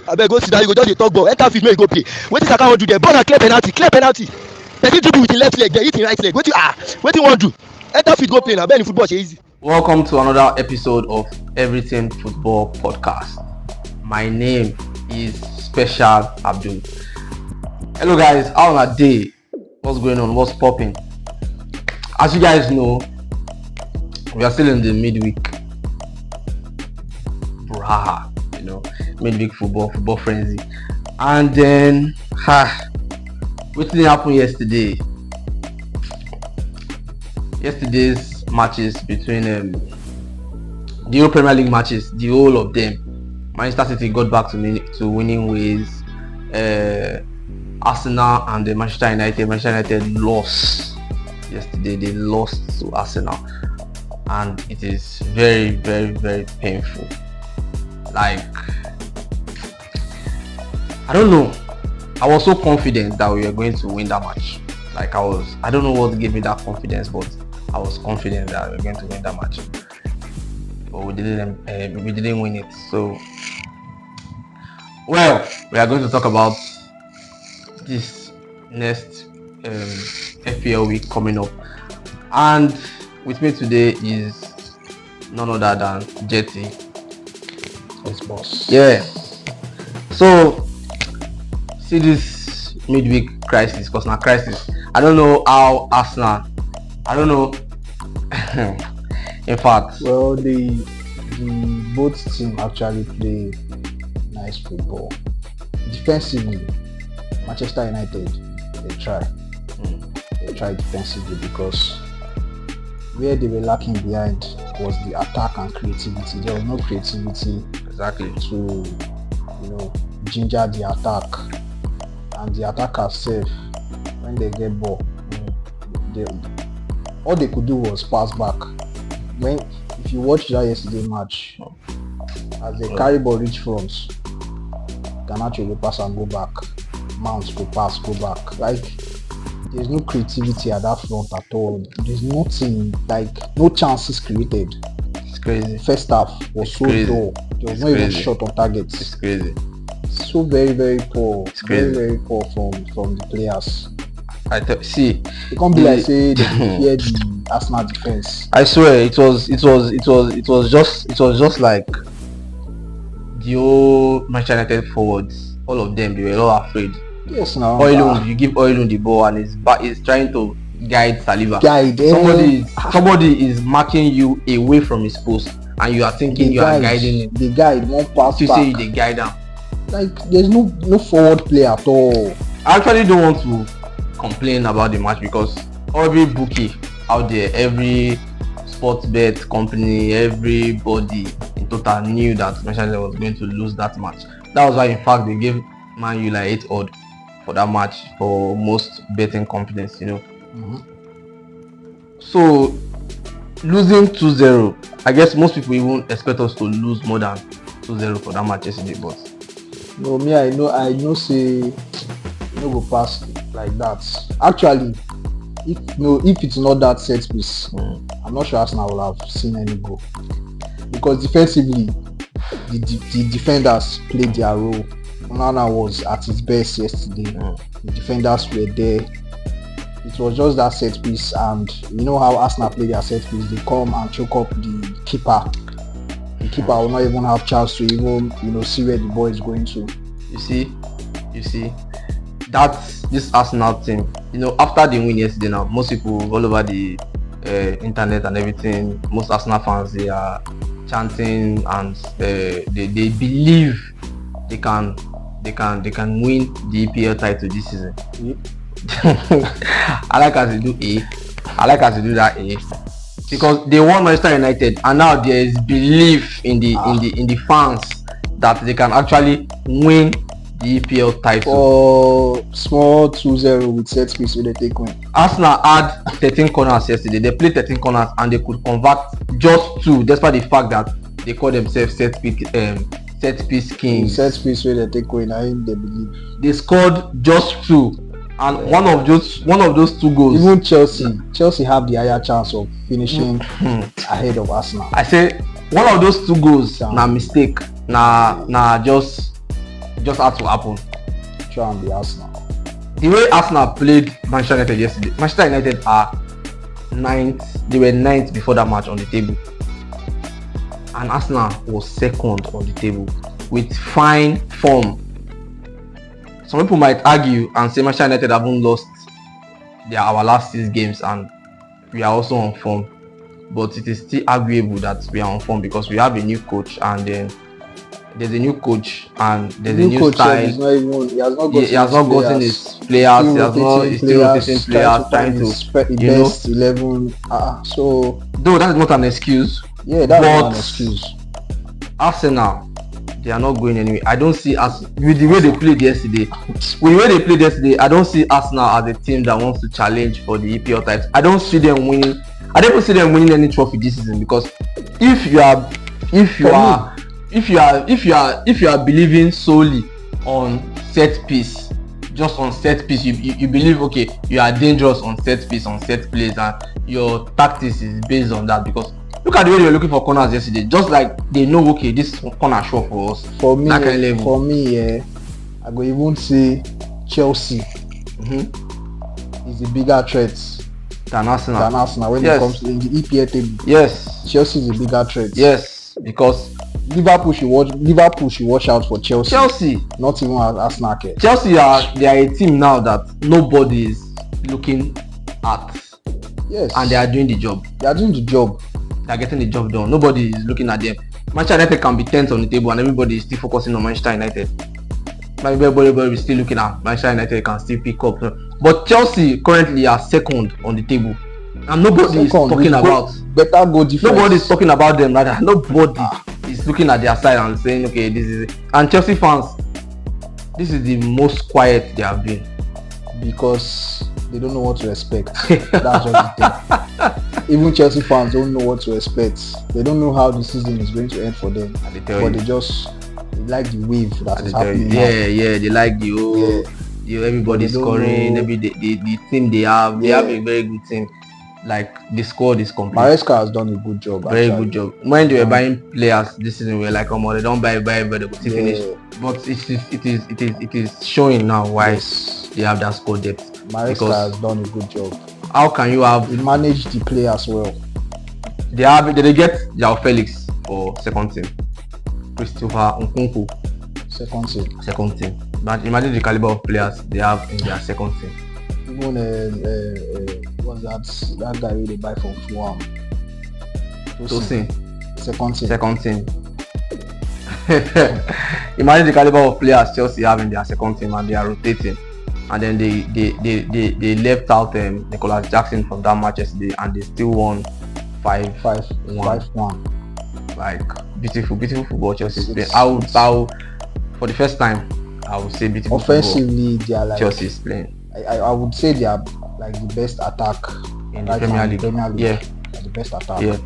Abeg go sit down, you go just dey talk ball. Enter field make you go play. Wetin Saka wan do there? Ball na clear penalty, clear penalty. Person dribble with him left leg, then hit him right leg. Wetin wan do? Enter field go play na. Abeg in football shey easy. Welcome to another episode of Everything Football Podcast. My name is Special Abdul. Hello guys, how on a day? What's going on? What's popping? As you guys know, we are still in the midweek brouhaha, midweek football frenzy. And then, what did happen yesterday? Yesterday's matches between the Euro Premier League matches, the whole of them, Manchester City got back to winning ways. Arsenal and the Manchester United lost yesterday. They lost to Arsenal, and it is very, very, very painful. Like, I don't know. I was so confident that we were going to win that match. Like I don't know what gave me that confidence, but I was confident that we were going to win that match. But we didn't win it. So, well, we are going to talk about this next FPL week coming up, and with me today is none other than Jetty. Yes, boss. Yeah. So see this midweek crisis, because now crisis. I don't know how Arsenal. I don't know. In fact, well, the both team actually play nice football. Defensively, Manchester United they try defensively, because where they were lacking behind was the attack and creativity. There was no creativity exactly to ginger the attack, and the attackers self, when they get ball, all they could do was pass back. If you watch that yesterday match, as they carry ball reach front, Garnacho will pass and go back, Mount go pass, go back. Like, there's no creativity at that front at all. There's nothing, like no chances created. It's crazy. First half was so dull. There was not even shot on target. It's crazy. So very, very poor. It's crazy. Very, very poor from the players. See, it can't be like say they fear the Arsenal defense. I swear it was just like the old Manchester United forwards. All of them, they were all afraid. Yes, now. You give Oilun the ball and he's trying to guide Saliba. Somebody is marking you away from his post, and you are thinking you are guiding him. The guide won't pass you back. say they guide him. Like, there's no forward play at all. I actually don't want to complain about the match, because every bookie out there, every sports bet company, everybody in total knew that Manchester United was going to lose that match. That was why, in fact, they gave Man U like 8 odd for that match for most betting companies, Mm-hmm. So losing 2-0, I guess most people even expect us to lose more than 2-0 for that match yesterday, but no, me, I know say no go pass like that. Actually, if it's not that set piece, I'm not sure Arsenal will have seen any goal, because defensively the defenders played their role. Onana was at his best yesterday. The defenders were there. It was just that set piece, and you know how Arsenal play their set piece. They come and choke up the keeper. The keeper will not even have chance to even see where the ball is going to. You see, that's this Arsenal team. After the win yesterday, now most people all over the internet and everything, most Arsenal fans, they are chanting, and they believe they can win the EPL title this season. I like as they do that, because they won Manchester United, and now there is belief in the fans that they can actually win the EPL title. For small 2-0 with set piece, where they take win. Arsenal had 13 corners yesterday. They played 13 corners and they could convert just 2, despite the fact that they call themselves set piece kings. Set piece where they take win, I think they believe. They scored just 2. And one of those 2 goals. Even Chelsea have the higher chance of finishing ahead of Arsenal. I say one of those 2 goals na mistake, na just just had to happen. Try and be Arsenal. The way Arsenal played Manchester United yesterday, Manchester United are ninth. They were ninth before that match on the table, and Arsenal was second on the table with fine form. Some people might argue and say Manchester United haven't lost our last 6 games and we are also on form, but it is still arguable that we are on form because we have a new coach, and then there's a new coach and there's a new style. He has not gotten his players. He's still rotating players, trying to the best 11. So though that is not an excuse. Yeah, that's not an excuse. Arsenal, they are not going anywhere. I don't see us with the way they played yesterday. I don't see Arsenal as a team that wants to challenge for the EPL title. I don't see them winning. I don't see them winning any trophy this season, because if you are believing solely on set piece, just on set piece, you believe okay, you are dangerous on set piece, on set plays, and your tactics is based on that. Because look at the way they were looking for corners yesterday. Just like they know, okay, this corner shot for us. For me, I go even say Chelsea is the bigger threat than Arsenal when it comes to in the EPL table. Yes, Chelsea is a bigger threat. Yes, because Liverpool should watch out for Chelsea. Not even Arsenal. Chelsea they are a team now that nobody is looking at. Yes, and they are doing the job. They are getting the job done. Nobody is looking at them. Manchester United can be 10th on the table and everybody is still focusing on Manchester United. Everybody is still looking at Manchester United, can still pick up. But Chelsea currently are second on the table, and nobody is talking about better goal difference. Nobody is talking about them rather. Nobody is looking at their side and saying, okay, this is it. And Chelsea fans, this is the most quiet they have been, because they don't know what to expect. That's just the thing. Even Chelsea fans don't know what to expect. They don't know how the season is going to end for them. They like the wave that is happening now. Yeah, they like the whole, everybody scoring. The team they have a very good team. Like the squad is complete. Maresca has done a good job. Good job. When they were buying players this season, we were like, oh, they don't buy everybody, but they finish. But it is showing now why they have that squad depth. Maresca has done a good job. How can you have? He managed the players well. They get João Felix for second team. Christopher Nkunku second team. But imagine the caliber of players they have in their second team. Even what's that guy they buy from Fulham? Tosin. Second team. Imagine the caliber of players Chelsea have in their second team, and they are rotating. And then they left out Nicholas Jackson from that match yesterday, and they still won 5-1. Like beautiful football Chelsea playing. I would for the first time I would say beautiful offensively football they are like Chelsea is playing. I would say they are like the best attack in the Premier League. Yeah, the best attack. Yeah,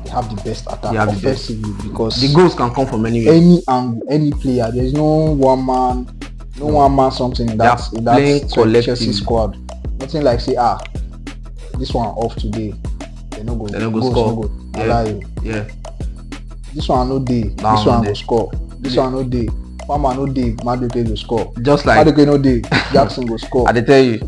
they have the best attack offensively, because the goals can come from anywhere, any angle, any player. There's no one man something in that Chelsea squad. Nothing like say this one off today, they no go score. Yeah. This one no day. This one go score. This one no day. Palmer no day. Madueke go score. Just like Madueke no day. Jackson go score. I tell you,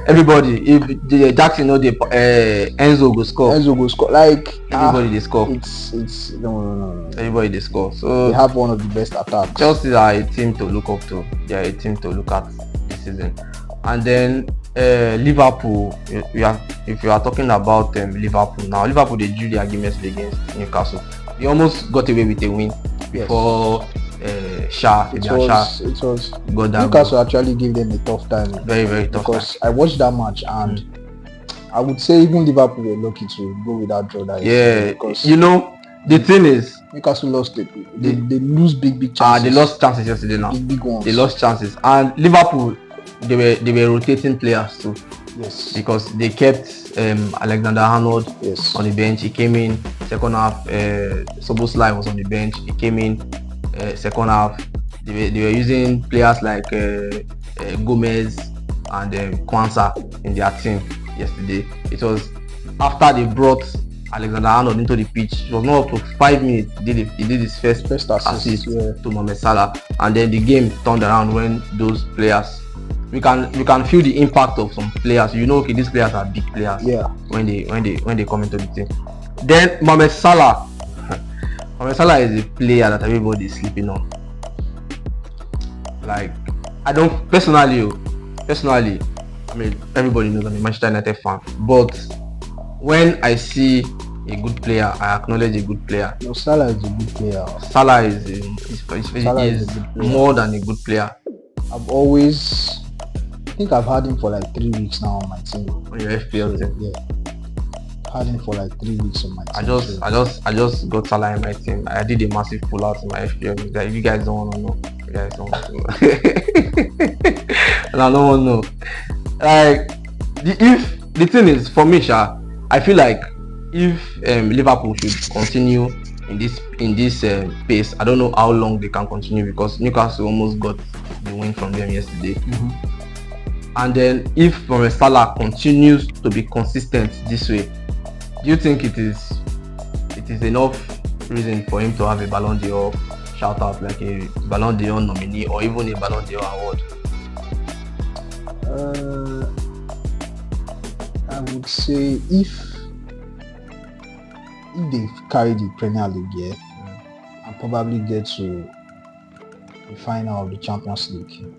everybody. If Jackson no day, Enzo go score. Like everybody they score. It's no. Everybody they score. So they have one of the best attacks. Chelsea are a team to look up to. They are a team to look at this season. And then Liverpool. If you are talking about Liverpool now, Liverpool they drew their games against Newcastle. They almost got away with a win before Shah. It was Newcastle actually gave them a tough time. Very, very tough. Because I watched that match, and I would say even Liverpool were lucky to go with that draw. Because the thing is, Newcastle lost it. They lose big chances. They lost chances yesterday now. Big ones. They lost chances, and Liverpool they were rotating players too. Yes. Because they kept Alexander Arnold on the bench. He came in second half. Szoboszlai was on the bench. He came in second half. They were using players like Gomez and Kwanzaa in their team yesterday. It was after they brought Alexander-Arnold into the pitch. It was not up to 5 minutes. He did his first assist yeah. to Mohammed Salah, and then the game turned around when those players. We can feel the impact of some players. Okay, these players are big players. Yeah. When they come into the team. Then Mohammed Salah. Mohammed Salah is a player that everybody is sleeping on. Like, I don't personally. I mean, everybody knows I'm a Manchester United fan, but when I see a good player, I acknowledge a good player. No, Salah is a good player. Salah is a good player. More than a good player. I think I've had him for like 3 weeks now on my team. On your FPL team? Yeah. Had him for like 3 weeks on my team. I just got Salah in my team. I did a massive pull out in my FPL. If you guys don't want to know, you guys don't want to know. And I don't want to know. Like, if the thing is, for me, I feel like if Liverpool should continue in this pace, I don't know how long they can continue, because Newcastle almost got the win from them yesterday. Mm-hmm. And then if Mohamed Salah continues to be consistent this way, do you think it is enough reason for him to have a Ballon d'Or shout out, like a Ballon d'Or nominee or even a Ballon d'Or award? I would say if they carry the Premier League, yeah, and probably get to the final of the Champions League, and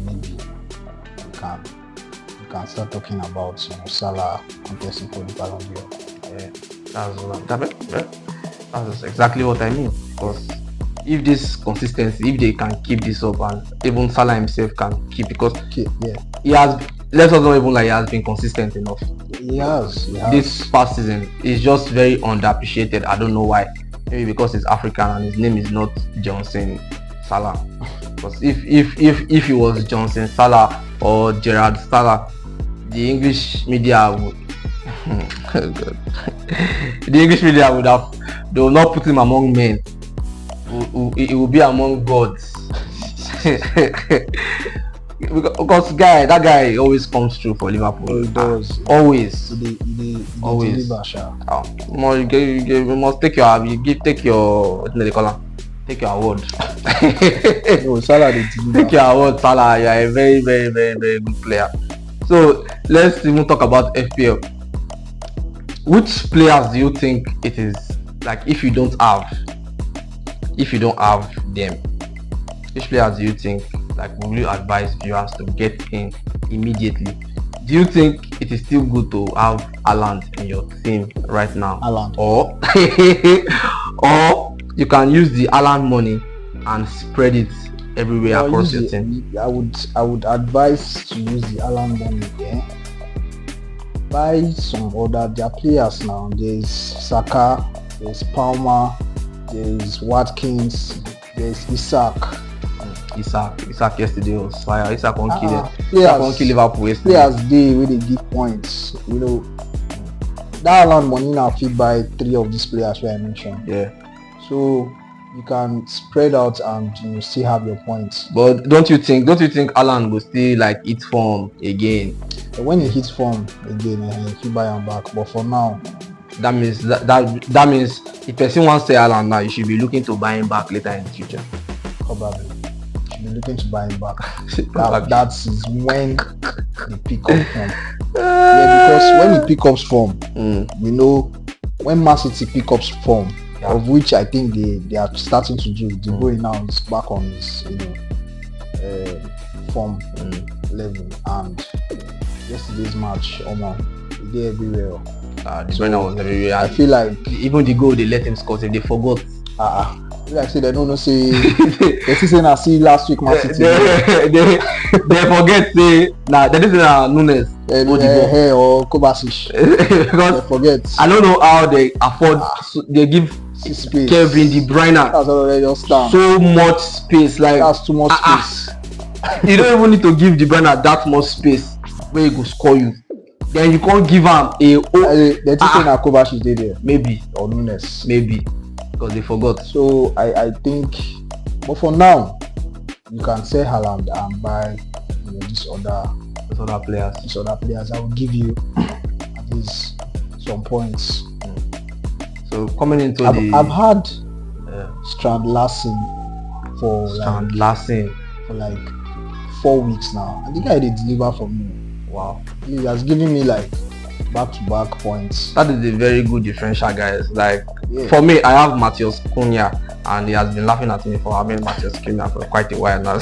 maybe you can start talking about Salah contesting for the Ballon d'Or. That's exactly what I mean. Because if this consistency, if they can keep this up, and even Salah himself can keep, because he has, let's not even like he has been consistent enough. He has. This past season is just very underappreciated. I don't know why. Maybe because he's African and his name is not Johnson Salah. Because if he was Johnson Salah or Gerard Salah, the English media would they will not put him among men. It will be among gods. Because that guy always comes through for Liverpool. Oh, he does. Always. Always. You must take your what do they call him? Take your award. No, Salah take your award, Salah. You are a very, very, very, very good player. So let's even talk about FPL. Which players do you think it is, like, if you don't have them, which players do you think, like, will you advise viewers to get in immediately? Do you think it is still good to have Haaland in your team right now? Haaland. Or you can use the Haaland money and spread it everywhere across your team? I would advise to use the Haaland money, yeah? Buy some other their players now. There's Saka, there's Palmer, there's Watkins, there's Isaac yesterday was fire. Isaac won't kill Liverpool yesterday. Players they really give points. That Haaland money now fit buy 3 of these players where I mentioned. Yeah. So you can spread out and still have your points. But don't you think Haaland will still like hit form again? When he hits form again, he buy him back. But for now, that means that means if person wants to say Haaland now, you should be looking to buy him back later in the future. Probably. You should be looking to buy him back. That is when the pick up form. Yeah, because when he pick up form, when Man City pick up form, of which I think they are starting to do. De Bruyne now is back on his form level, and yesterday's match, he did everywhere. De Bruyne was everywhere. I feel like even the goal they let him score, they forgot. Like I say, they don't know say they see I see last week Man City. they forget say they didn't say Nunes or Kovacic. Because they forget. I don't know how they afford. They give Kevin De Bruyne so much space. Like, that's too much space. You don't even need to give De Bruyne that much space where he go score you. Then you can't give him they think that Kovacic did there. Maybe. Or Nunes. Maybe. Because they forgot. So I think, but for now, you can say Haaland and buy these other players. These other players. I will give you at least some points. So coming into I've had uh, Strand Larsen for Strand Larsen. for like 4 weeks now, and the guy they deliver for me. Wow, He has given me like back-to-back points. that is a very good differential, guys. Like Yeah. for me, I have Matheus Cunha, and he has been laughing at me for having Matheus Cunha for quite a while now.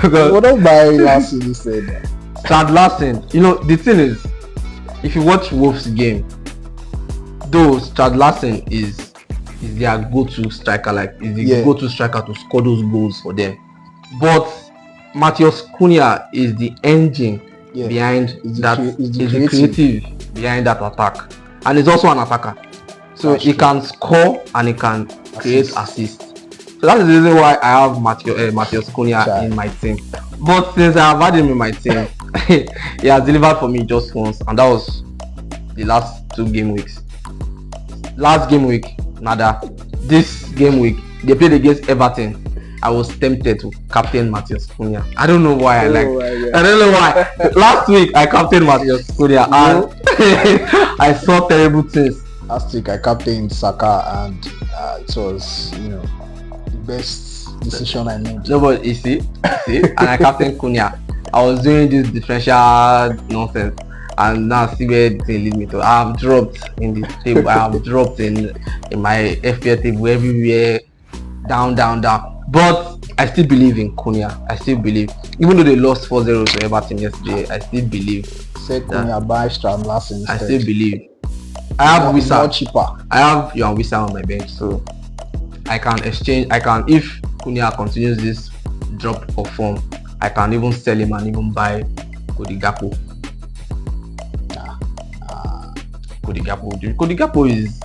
Because What about Larsen? He said. Strand Larsen, you know, the thing is, if you watch Wolves game, though Strand Larsen is their go-to striker, like is the Yeah. go-to striker to score those goals for them. But Matheus Cunha is the engine Yeah. behind He's the that, crea- he's the is the creative behind that attack, and he's also an attacker. So That's he true. can score and he can create Assist. assists. So that is the reason why I have Matheus Cunha Sure. in my team. But since I have had him in my team, he has delivered for me just once, and that was the last 2 game weeks. Last game week, nada. This game week, they played against Everton. I was tempted to captain Matheus Cunha. I don't know why. Oh, yeah. I don't know why. Last week I captained Matheus Cunha, and I saw terrible things. Last week I captained Saka, and it was the best decision I made. No, but you see, and I captained Cunha. I was doing this differential nonsense, and now see where the thing lead me to. I have dropped in the table. I have dropped in my FPL table everywhere, down. But I still believe in Cunha. I still believe, even though they lost 4-0 to Everton yesterday, I still believe. Say Cunha buy Strand Larsen I instead. still believe. I have It's more Wissa. cheaper. I have Yohan Wissa on my bench, so I can exchange. if Cunha continues this drop of form, I can even sell him and even buy Cody Gakpo. Cody Gakpo is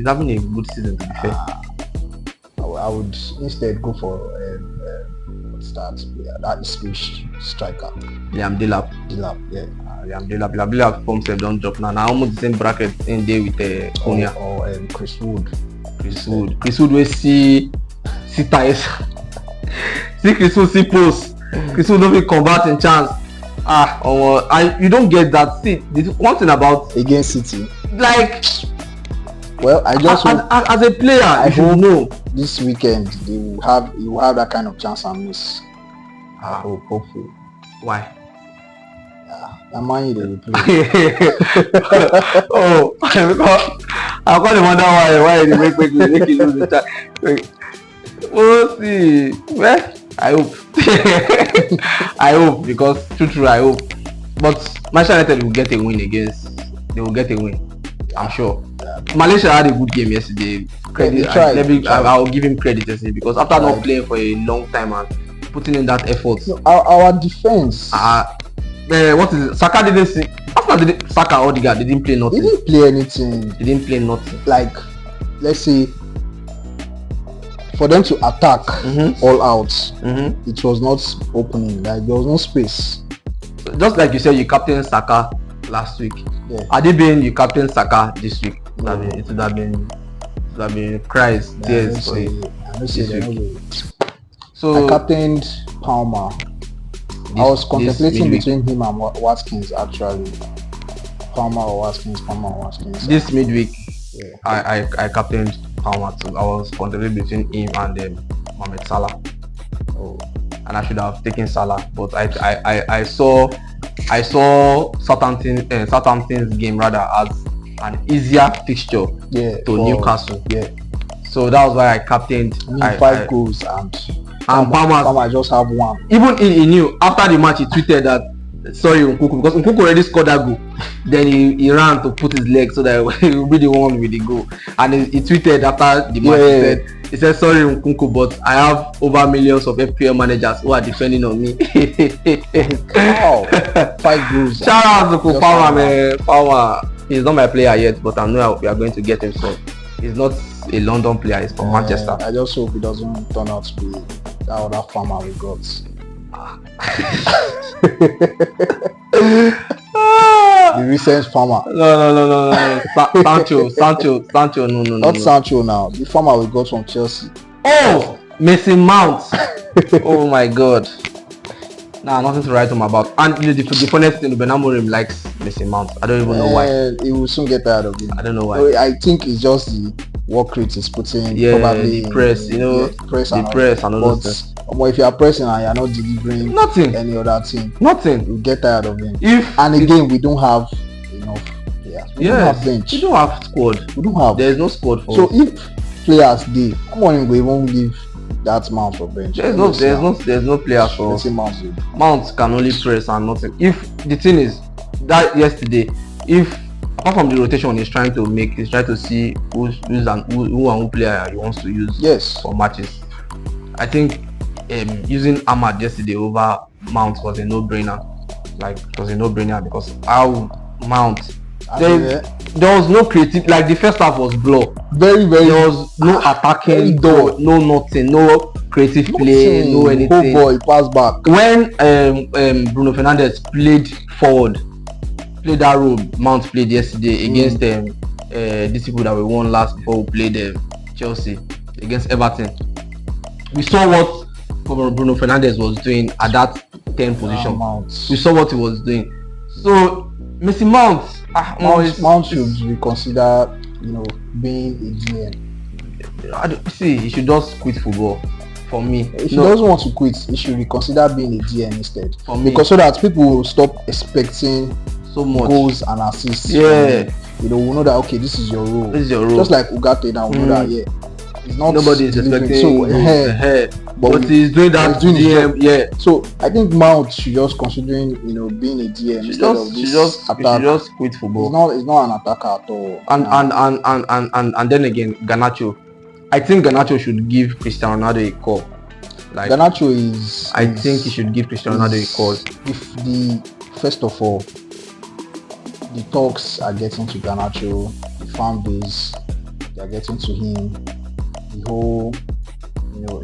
having a good season, to be fair. I would instead go for what's that player? That is Spanish striker. Liam Delap. Dilap, yeah. Liam Delap form self don't drop now. Now almost the same bracket in there with Cunha. Or Chris Wood. Chris Wood will see ties. See Chris Wood see post. Chris Wood don't be combating chance. You don't get that. See, the one thing about Against City. like Well, I just hope as a player, you should know. this weekend you will have that kind of chance and miss. I hope, hopefully. Why? The Man U they will play. Oh, because I'm gonna wonder why they make you lose the time. We'll see. Well, I hope. I hope, because true, I hope. But Manchester United will get a win they will get a win. I'm sure. Malaysia had a good game yesterday. Credit, I'll give him credit yesterday, because after not playing for a long time and putting in that effort. No, our defense. What is it? Saka didn't see. After Saka or Odegaard, they didn't play They nothing. didn't play anything. They didn't play nothing. Like, let's say, for them to attack all out, it was not opening. Like, there was no space. Just like you said, you captained Saka last week. Yeah. Had it been you captained Saka this week, it would have been cries, tears for you. So I captained Palmer. I was contemplating between him and Watkins actually. Palmer or Watkins. This midweek, Yeah. I captained Palmer too. I was contemplating between him and Mohammed Salah. Oh. And I should have taken Salah, but I saw Southampton's game rather as an easier fixture to Newcastle. Yeah. So that was why I captained. 5 goals and Palmer just have 1. Even he knew after the match. He tweeted that sorry Nkunku, because Nkunku already scored that goal. Then he ran to put his leg so that he will be the one with the goal. And he tweeted after the match. He said sorry Nkunku, but I have over millions of FPL managers who are depending on me. Wow. 5 goals. Shout out to Palmer, man. Palmer, he's not my player yet, but I know we are going to get him soon. He's not a London player, he's from Manchester. I just hope he doesn't turn out to be that other farmer we got. The recent farmer. No. Sancho, no. Not Sancho now. The farmer we got from Chelsea. Oh, Mason Mount. Oh my God. Nah, nothing to write home about. And the funniest thing, Ben Amorim likes Mason Mount. I don't even know why. He will soon get tired of him. I don't know why. So I think it's just the work rate is putting Yeah, probably the press, in, press the and press and all those but things. if you are pressing and you are not delivering Nothing. any other thing, Nothing. you get tired of him. If And again, we don't have enough players. We don't have bench. we don't have squad. We don't have. There is no squad for So us. if players dey, come on, we won't give that Mount for bench. There's no players for us. Mount can only press and nothing. If the thing is that yesterday, if apart from the rotation he's trying to see who player he wants to use for matches. I think using Ahmad yesterday over Mount was a no-brainer. Like it was a no-brainer because how Mount there was no creative, like the first half was blur. Very there was no attacking, no nothing, no creative play, no anything. Oh boy, pass back. When Bruno Fernandes played forward, played that role Mount played yesterday against these people that we won last before we played Chelsea against Everton. We saw what Bruno Fernandes was doing at that 10 position. We saw what he was doing. So Mason Mount should reconsider, being a GM. He should just quit football. For me, if he doesn't want to quit, he should reconsider being a GM instead. For me, because so that people will stop expecting so much goals and assists. Yeah, we know that okay, this is your role. This is your role. Just like Ugarte now, we know that it's not nobody is expecting. So but he's doing that. He's doing GM, yeah. So I think Mount should just considering being a GM instead of this attack. Should just quit football. He's not an attacker at all. And then again, Garnacho. I think Garnacho should give Cristiano Ronaldo a call. Like Garnacho is. I think he should give Cristiano Ronaldo a call. If first of all, the talks are getting to Garnacho, the fan base, they are getting to him. The whole,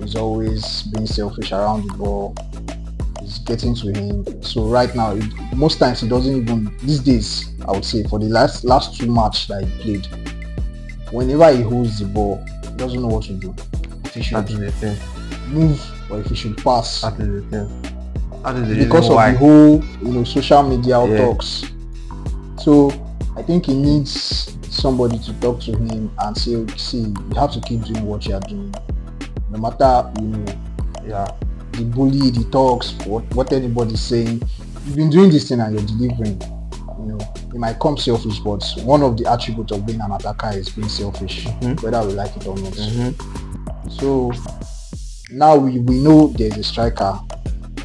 he's always being selfish around the ball. It's getting to him. So right now, most times he doesn't even. These days, I would say for the last two matches that he played, whenever he holds the ball, he doesn't know what to do. If he should move or if he should pass. That is the thing. That is the because of the whole, social media talks. So I think he needs somebody to talk to him and say, see, you have to keep doing what you are doing. No matter, the bully, the talks, what anybody's saying. You've been doing this thing and you're delivering. It might come selfish, but one of the attributes of being an attacker is being selfish, whether we like it or not. So now we know there's a striker,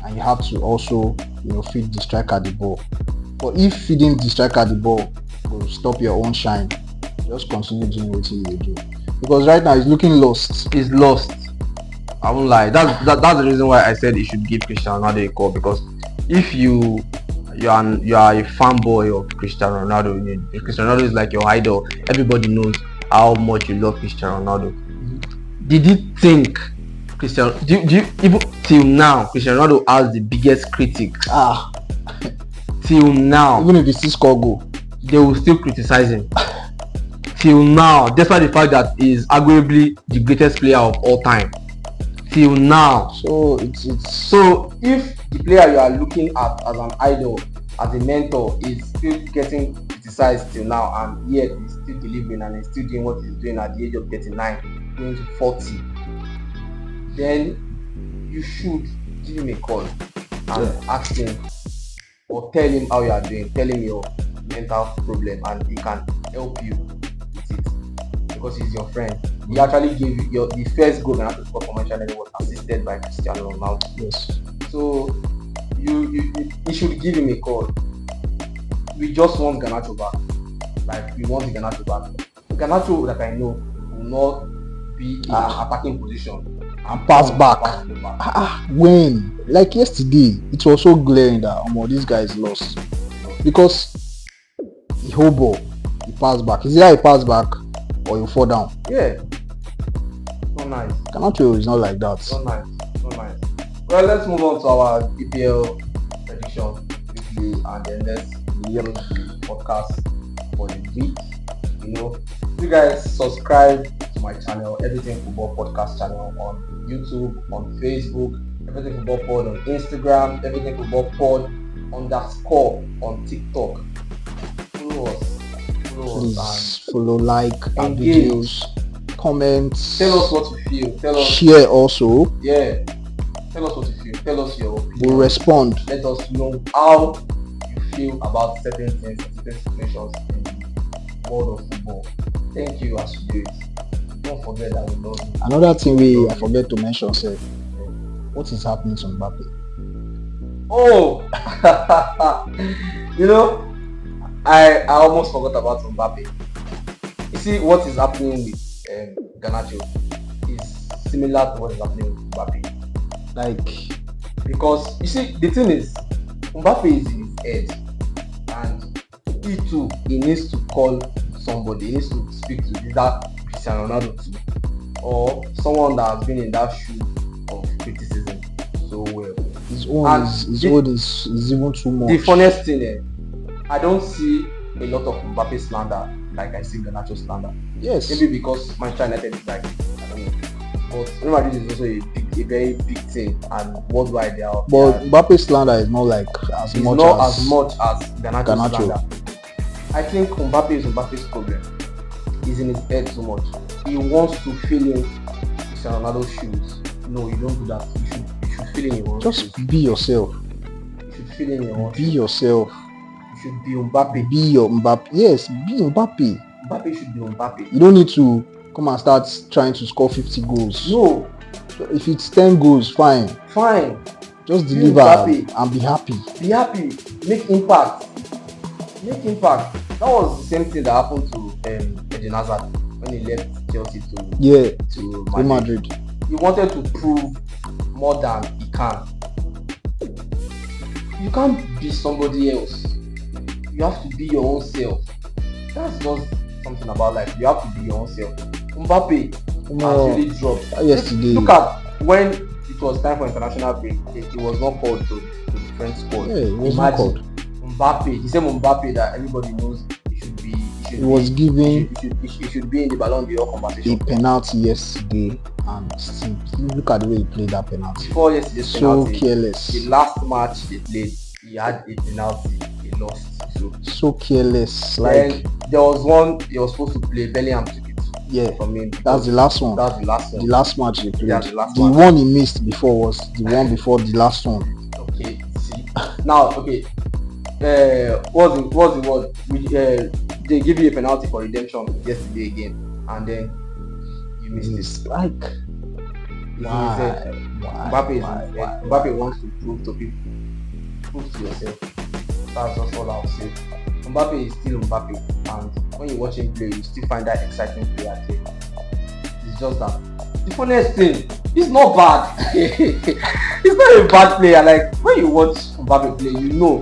and you have to also feed the striker the ball. But if feeding the striker the ball will stop your own shine, just continue doing what you do. Because right now he's looking lost. He's lost. I won't lie. That's the reason why I said he should give Cristiano Ronaldo a call, because if you are a fanboy of Cristiano Ronaldo, Cristiano Ronaldo is like your idol. Everybody knows how much you love Cristiano Ronaldo. Did you think Cristiano? Do you even till now Cristiano Ronaldo has the biggest critics? Till now, even if he still score goal, they will still criticize him. Till now, despite the fact that he is arguably the greatest player of all time. Till now. So it's so if the player you are looking at as an idol, as a mentor, is still getting criticized till now, and yet he's still delivering and he's still doing what he's doing at the age of 39, going to 40, then you should give him a call and ask him or tell him how you are doing, tell him your mental problem, and he can help you with it because he's your friend. He actually gave you the first goal and score for Manchester United was assisted by Cristiano Ronaldo. Yes. So you should give him a call. We just want Garnacho back. Like we want Garnacho back. Garnacho, that I know, will not be in an attacking position and pass back. When like yesterday, it was so glaring that this guy is lost because he hold ball, he pass back. Is either he pass back or you fall down. Yeah. Not nice. Garnacho is not like that. Not nice. Well, let's move on to our EPL prediction quickly, and then let's close the podcast for the week. You guys subscribe to my channel, Everything Football Podcast channel on YouTube, on Facebook, Everything Football Pod on Instagram, Everything Football Pod _ on TikTok. Please us follow, like our Engage. videos, comment, tell us what you feel. Tell us, share also. yeah. Tell us what you feel. Tell us your opinion. We'll respond. Let us know how you feel about certain things, certain situations in the world of football. Thank you as you do it. Don't forget that we love you. Another thing I forget to mention, sir, what is happening to Mbappe? Oh, you know, I almost forgot about Mbappe. You see, what is happening with Garnacho is similar to what is happening with Mbappe. Like, because you see, the thing is, Mbappe is in his head, and he needs to call somebody. He needs to speak to either Cristiano Ronaldo too, or someone that has been in that shoe of criticism so well. his own is even too much. The funniest thing, I don't see a lot of Mbappe slander like I see Garnacho slander. Yes. Maybe because Manchester United is like, I don't know. But Real Madrid is also a very big thing, and worldwide they are. But Mbappe slander is not like as much as Garnacho slander. I think Mbappe is Mbappe's problem. He's in his head too much. He wants to fill in Cristiano Ronaldo's shoes. No, you don't do that. You should fill in your own shoes. Just be yourself. You should fill in your own Be shoes. yourself. You should be Mbappe. Be your Mbappe. Yes, be Mbappe. Mbappe should be Mbappe. You don't need to come and start trying to score 50 goals. No. If it's 10 goals, fine. Just deliver and be happy. Be happy. Make impact. That was the same thing that happened to Eden Hazard when he left Chelsea to Madrid. He wanted to prove more than he can. You can't be somebody else. You have to be your own self. That's just something about life. You have to be your own self. Mbappe has really dropped. Yesterday. Look at when it was time for international break. He was not called to the French squad. Yeah, he was not called. Mbappe, the same Mbappe that everybody knows he should be. He should be in the Ballon d'Or conversation. A penalty yesterday, and still look at the way he played that penalty. Before yesterday's So penalty, careless. the last match they played, he had a penalty. He lost. So careless. Then Like, there was one he was supposed to play. Bellingham took it yeah, from him. that's the last one. That's the last one. The last match he played. Yeah, the last the one. one he missed before was the one before the last one. Okay, see. Now, okay. What's the word? They give you a penalty for redemption yesterday again, and then you missed It's it. like, Why? Mbappe wants to prove to people. Prove to yourself. That's just all I'll say. Mbappe is still Mbappe, and when you watch him play, you still find that exciting player there. It's just that the funniest thing, he's not bad. He's not a bad player. Like when you watch Mbappe play, you know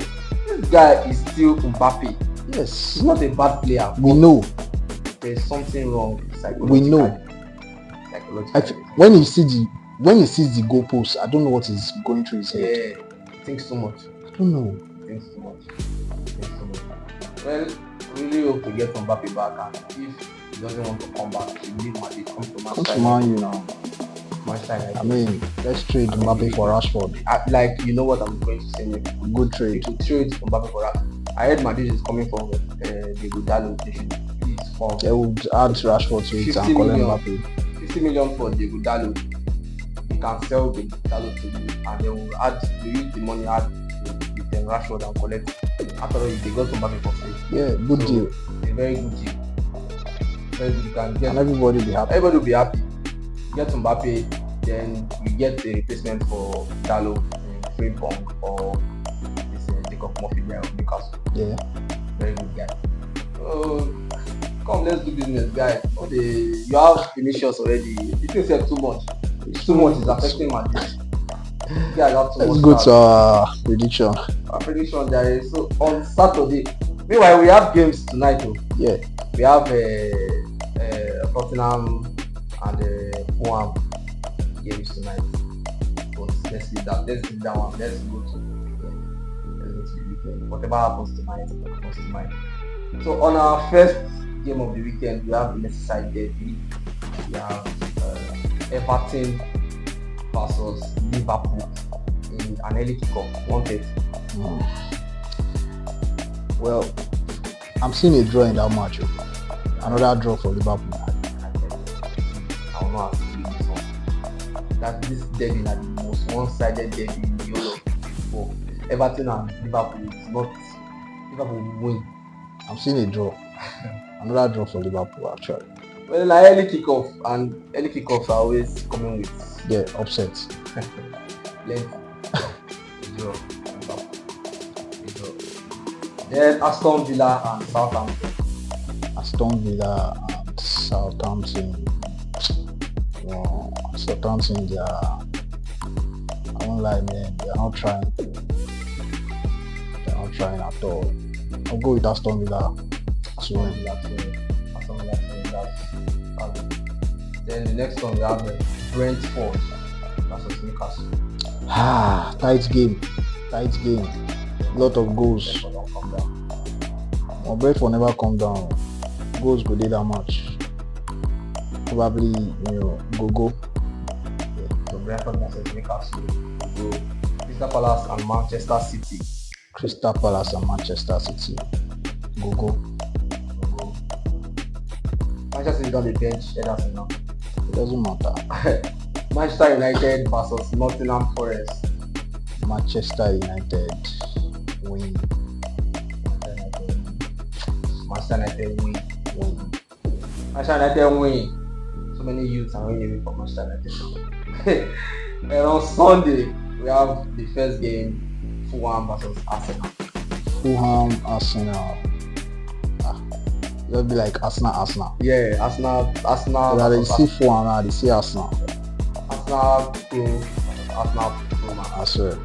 this guy is still Mbappe. yes, He's not a bad player. we know. There's something wrong psychologically. We know. When he sees the goalpost, I don't know what is going through his head. Yeah, he thinks too much. I don't know. Thanks so much. Well, really hope we get Mbappe back, and if he doesn't want to come back, he leave Madrid, come to Come to Man U now. Manchester United. I mean, let's trade Mbappe for Rashford. Like, you know what I'm going to say. Good trade. To trade Mbappe for Rashford. I heard Madrid is coming from the Godalo. They should please come. They would add Rashford to it 50 and call him million. Mbappe. 50 million for the Godalo. You can sell the Godalo to you, and then we'll use the money with them Rashford and collect. After all, they got Mbappe for free. Yeah, good So, deal. A very good deal. Very good. You can get. And everybody will be happy. Everybody will be happy. Get Mbappe, then you get the replacement for Dalo, Frimpong, or this Jacob Murphy guy of Newcastle. Yeah. Very good guy. Come, let's do business, guys. You have Vinicius already. You think you too much. It's too much. It's affecting my business. Yeah, Let's go to our prediction. Our prediction, there is so on Saturday. Meanwhile, we have games tonight. Too. Yeah. We have Tottenham and Fulham games tonight. But let's leave that. Let's leave that one. Let's go to the weekend. Whatever happens tonight, happens tonight. So on our first game of the weekend, we have the Merseyside derby. We have Everton versus Liverpool in an early kickoff, 1:30. Well, I'm seeing a draw in that match. Another draw for Liverpool. I will not have to win this one. That this derby is the most one-sided derby in the whole of football. Everton and Liverpool is not. Liverpool will win. I'm seeing a draw. Another draw for Liverpool actually. Well, like early kickoff, and early kickoffs are always coming with Yeah, upset. length. Draw. Draw. Then Aston Villa and Southampton. Aston Villa and Southampton. Wow, Southampton, they are, I won't lie, man, they are not trying. They're not trying at all. I'll go with Aston Villa to win. Then the next one we have Brentford versus Newcastle. Tight game. Lot of goals. Brentford never come down. Goals go dey that much. Probably, go. So Brentford versus Newcastle. Go. Crystal Palace and Manchester City. Crystal Palace and Manchester City. Go. Manchester City on the bench, Ederson now. It doesn't matter. Manchester United versus Nottingham Forest. Manchester United win. Manchester United win. Manchester United win. So many youths are winning for Manchester United. And on Sunday, we have the first game, Fulham versus Arsenal. Fulham, Arsenal. It'll be like Arsenal. Yeah, Arsenal. Yeah, they see Fulham now, they see Arsenal. Arsenal Pro, man. I swear.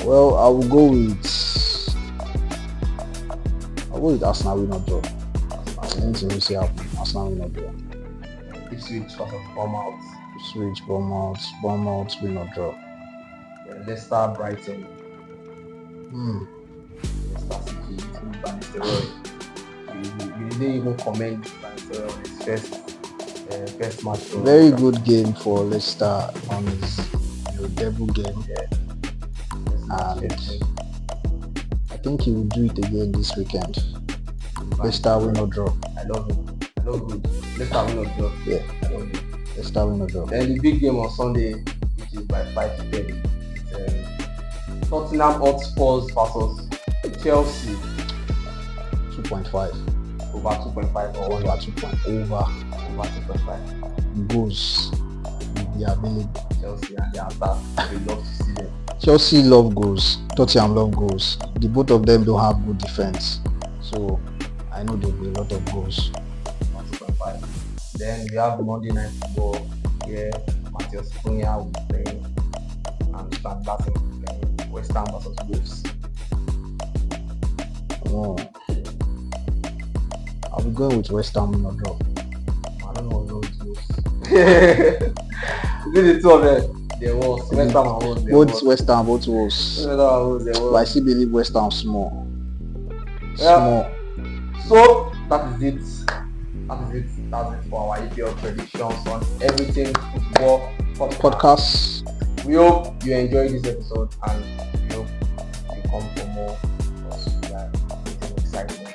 Well, I will go with Arsenal win or draw. Anything we see happen, Arsenal win or draw. Ipswich versus Bournemouth. Ipswich, Bournemouth win or draw. Leicester, Brighton. Leicester City, Van Nistelrooy. We didn't even comment Van Nistelrooy's first match. Very good game for Leicester on his debut game. And I think he will do it again this weekend. Leicester win or draw. I love it. Good. Leicester win or draw. Yeah. I love it. Leicester win or draw. Then the big game on Sunday, which is by 5:30. It's Tottenham Hotspur versus Chelsea. 2.5. Over 2.5 or Over 2.5. over 2.5. Goals will be available. Chelsea and the attack. We love to see them. Chelsea love goals. Tottenham love goals. The both of them don't have good defense. So I know there will be a lot of goals. 2.5. Then we have Monday Night Football where Matheus Cunha will be playing and Stan Larsen will be playing West Ham versus Wolves. Oh. I'll be going with West Ham win or draw. I don't know what Wolves. Is it the two of them? There was West Ham and Wolves. Both West Ham, both Wolves. But I still believe West Ham small. Yeah. So that is it. That's it for our EPL predictions on everything football Podcast. We hope you enjoyed this episode and we hope you come for more because we are getting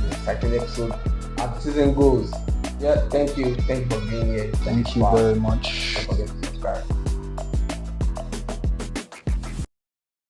exciting episode as the season goes. Yeah, thank you for being here. Thank you very much. Don't forget to subscribe.